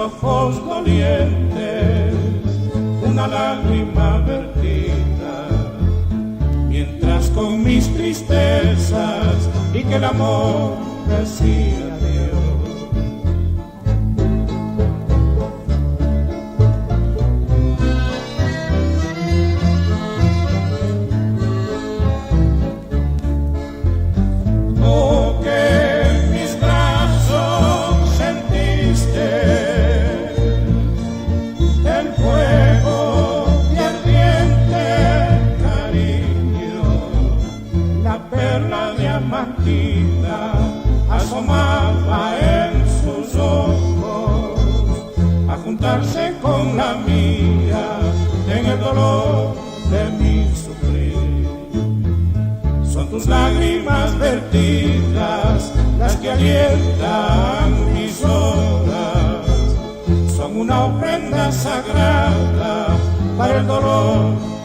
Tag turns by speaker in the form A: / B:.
A: ojos dolientes, una lágrima vertida, mientras con mis tristezas y que el amor decía adiós. Asomaba en sus ojos a juntarse con la mía en el dolor de mi sufrir. Son tus lágrimas vertidas las que alientan mis horas, son una ofrenda sagrada para el dolor